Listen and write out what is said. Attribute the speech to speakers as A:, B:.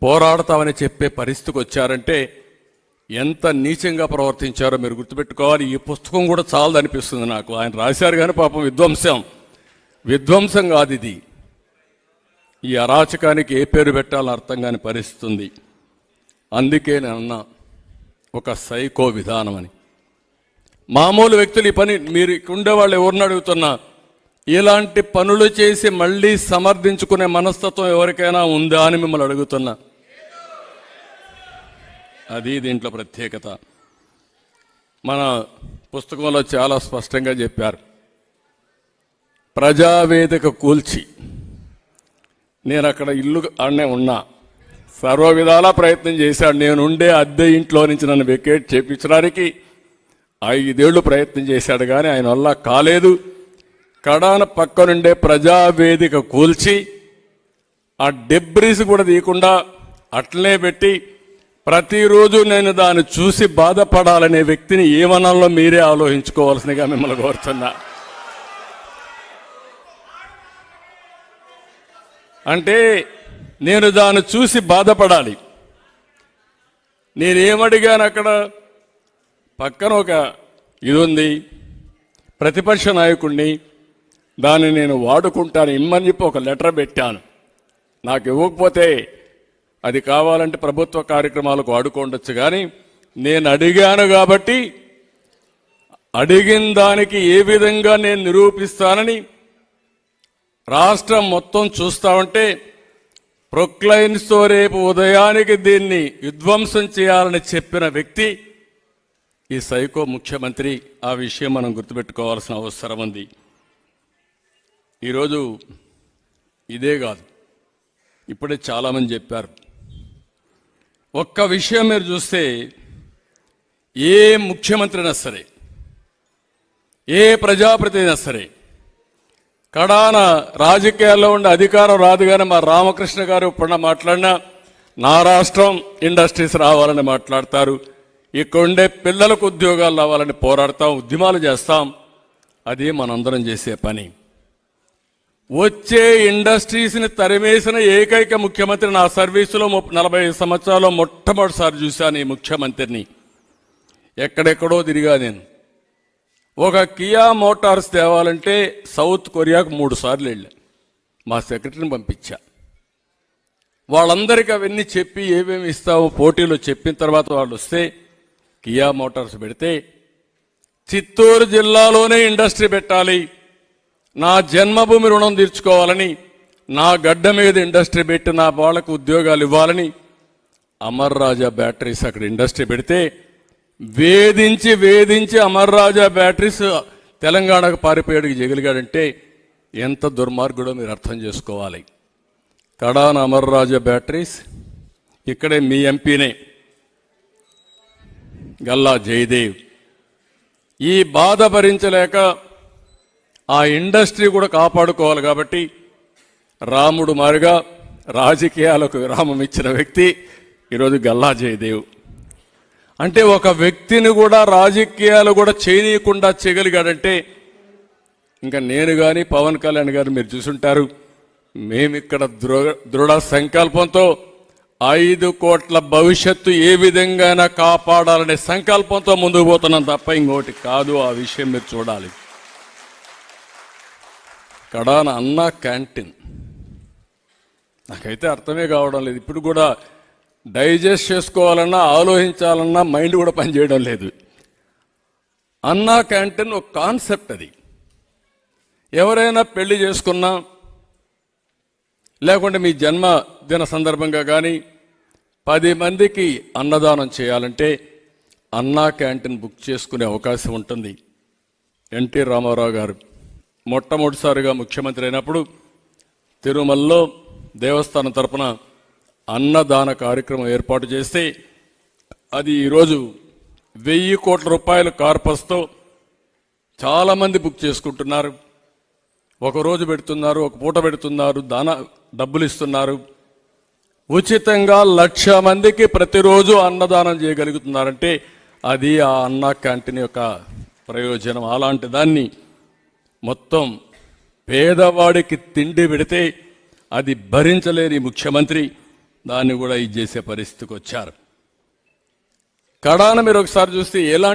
A: పోరాడతామని చెప్పే పరిస్థితికి వచ్చారంటే ఎంత నీచంగా ప్రవర్తించారో మీరు గుర్తుపెట్టుకోవాలి. ఈ పుస్తకం కూడా చాలదనిపిస్తుంది నాకు. ఆయన రాశారు కానీ పాపం విధ్వంసం కాదు ఇది. ఈ అరాచకానికి ఏ పేరు పెట్టాలని అర్థం కాని పరిస్థితి ఉంది. అందుకే నేను అన్నా ఒక సైకో విధానం అని. మామూలు వ్యక్తులు ఈ పని మీరు ఉండేవాళ్ళు ఎవరిని అడుగుతున్నా ఇలాంటి పనులు చేసి మళ్ళీ సమర్థించుకునే మనస్తత్వం ఎవరికైనా ఉందా అని మిమ్మల్ని అడుగుతున్నా. అది దీంట్లో ప్రత్యేకత. మన పుస్తకంలో చాలా స్పష్టంగా చెప్పారు. ప్రజావేదిక కూల్చి నేను అక్కడ ఇల్లు ఆడనే ఉన్నా, సర్వ విధాలా ప్రయత్నం చేశాడు. నేను ఉండే అద్దె ఇంట్లో నుంచి నన్ను వెకేట్ చేయించడానికి 5 ఏళ్లు ప్రయత్నం చేశాడు కానీ ఆయన వల్ల కాలేదు. కడాన పక్కనుండే ప్రజావేదిక కూల్చి ఆ డెబ్రీస్ కూడా తీయకుండా అట్లనే పెట్టి ప్రతిరోజు నేను దాన్ని చూసి బాధపడాలనే వ్యక్తిని ఏమనాలో మీరే ఆలోచించుకోవాల్సిందిగా మిమ్మల్ని కోరుతున్నా. అంటే నేను దాన్ని చూసి బాధపడాలి. నేనేమడిగాను అక్కడ పక్కన ఒక ఇది ఉంది, ప్రతిపక్ష నాయకుడిని, దాన్ని నేను వాడుకుంటాను ఇమ్మని చెప్పి ఒక లెటర్ పెట్టాను. నాకు ఇవ్వకపోతే అది కావాలంటే ప్రభుత్వ కార్యక్రమాలకు వాడుకోండొచ్చు కానీ నేను అడిగాను కాబట్టి అడిగిన దానికి ఏ విధంగా నేను నిరూపిస్తానని రాష్ట్రం మొత్తం చూస్తా ఉంటే ప్రొక్లైన్స్తో రేపు ఉదయానికి దీన్ని విధ్వంసం చేయాలని చెప్పిన వ్యక్తి ఈ సైకో ముఖ్యమంత్రి. ఆ విషయం మనం గుర్తుపెట్టుకోవాల్సిన అవసరం ఉంది. ఈరోజు ఇదే కాదు, ఇప్పుడే చాలామంది చెప్పారు. ఒక్క విషయం మీరు చూస్తే ఏ ముఖ్యమంత్రి అయినా సరే, ఏ ప్రజాప్రతినిధి అయినా సరే, కడాన రాజకీయాల్లో ఉండే అధికారం రాదు కానీ మా రామకృష్ణ గారు ఇప్పుడు మాట్లాడినా నా రాష్ట్రం ఇండస్ట్రీస్ రావాలని మాట్లాడతారు. ఇక్కడ ఉండే పిల్లలకు ఉద్యోగాలు రావాలని పోరాడతాం, ఉద్యమాలు చేస్తాం. అది మనందరం చేసే పని. వచ్చే ఇండస్ట్రీస్ని తరిమేసిన ఏకైక ముఖ్యమంత్రి నా సర్వీసులో 40 సంవత్సరాల్లో మొట్టమొదటిసారి చూశాను ఈ ముఖ్యమంత్రిని. ఎక్కడెక్కడో తిరిగా నేను. ఒక కియా మోటార్స్ తేవాలంటే సౌత్ కొరియాకు 3 సార్లు వెళ్ళా. మా సెక్రటరీని పంపించా. వాళ్ళందరికీ అవన్నీ చెప్పి ఏమేమి ఇస్తామో పోటీలో చెప్పిన తర్వాత వాళ్ళు వస్తే కియా మోటార్స్ పెడితే చిత్తూరు జిల్లాలోనే ఇండస్ట్రీ పెట్టాలి, నా జన్మభూమి రుణం తీర్చుకోవాలని, నా గడ్డ మీద ఇండస్ట్రీ పెట్టి నా వాళ్ళకు ఉద్యోగాలు ఇవ్వాలని అమర్ రాజా బ్యాటరీస్ అక్కడ ఇండస్ట్రీ పెడితే వేధించి అమర్ రాజా బ్యాటరీస్ తెలంగాణకు పారిపోయాడికి జగిలిగాడంటే ఎంత దుర్మార్గుడో మీరు అర్థం చేసుకోవాలి. కడాన అమర్ రాజా బ్యాటరీస్ ఇక్కడే మీ ఎంపీనే గల్లా జయదేవ్. ఈ బాధ భరించలేక ఆ ఇండస్ట్రీ కూడా కాపాడుకోవాలి కాబట్టి రాముడు మారిగా రాజకీయాలకు విరామం ఇచ్చిన వ్యక్తి ఈరోజు గల్లా జయదేవ్. అంటే ఒక వ్యక్తిని కూడా రాజకీయాలు కూడా చేయనీయకుండా చేయగలిగాడంటే ఇంకా నేను కానీ పవన్ కళ్యాణ్ గారు మీరు చూసుంటారు. మేమిక్కడ దృఢ సంకల్పంతో 5 కోట్ల భవిష్యత్తు ఏ విధంగా కాపాడాలనే సంకల్పంతో ముందుకు పోతున్నాం తప్ప ఇంకోటి కాదు. ఆ విషయం మీరు చూడాలి. కడాన అన్నా క్యాంటీన్ నాకైతే అర్థమే కావడం లేదు. ఇప్పుడు కూడా డైజెస్ట్ చేసుకోవాలన్నా ఆలోచించాలన్నా మైండ్ కూడా పనిచేయడం లేదు. అన్నా క్యాంటీన్ ఒక కాన్సెప్ట్. అది ఎవరైనా పెళ్లి చేసుకున్నా లేకుంటే మీ జన్మదిన సందర్భంగా కానీ 10 మందికి అన్నదానం చేయాలంటే అన్నా క్యాంటీన్ బుక్ చేసుకునే అవకాశం ఉంటుంది. ఎన్టీ రామారావు గారు మొట్టమొదటిసారిగా ముఖ్యమంత్రి అయినప్పుడు తిరుమలలో దేవస్థానం తరపున అన్నదాన కార్యక్రమం ఏర్పాటు చేస్తే అది ఈరోజు 1000 కోట్ల రూపాయల కార్పస్తో చాలామంది బుక్ చేసుకుంటున్నారు. ఒకరోజు పెడుతున్నారు, ఒక పూట పెడుతున్నారు, డబ్బులు ఇస్తున్నారు. ఉచితంగా 1,00,000 మందికి ప్రతిరోజు అన్నదానం చేయగలుగుతున్నారంటే అది ఆ అన్నా క్యాంటీన్ యొక్క ప్రయోజనం. అలాంటి దాన్ని మొత్తం పేదవాడికి తిండి పెడితే అది భరించలేని ముఖ్యమంత్రి దాన్ని కూడా ఇది చేసే పరిస్థితికి వచ్చారు. కడాన మీరు ఒకసారి చూస్తే ఎలాంటి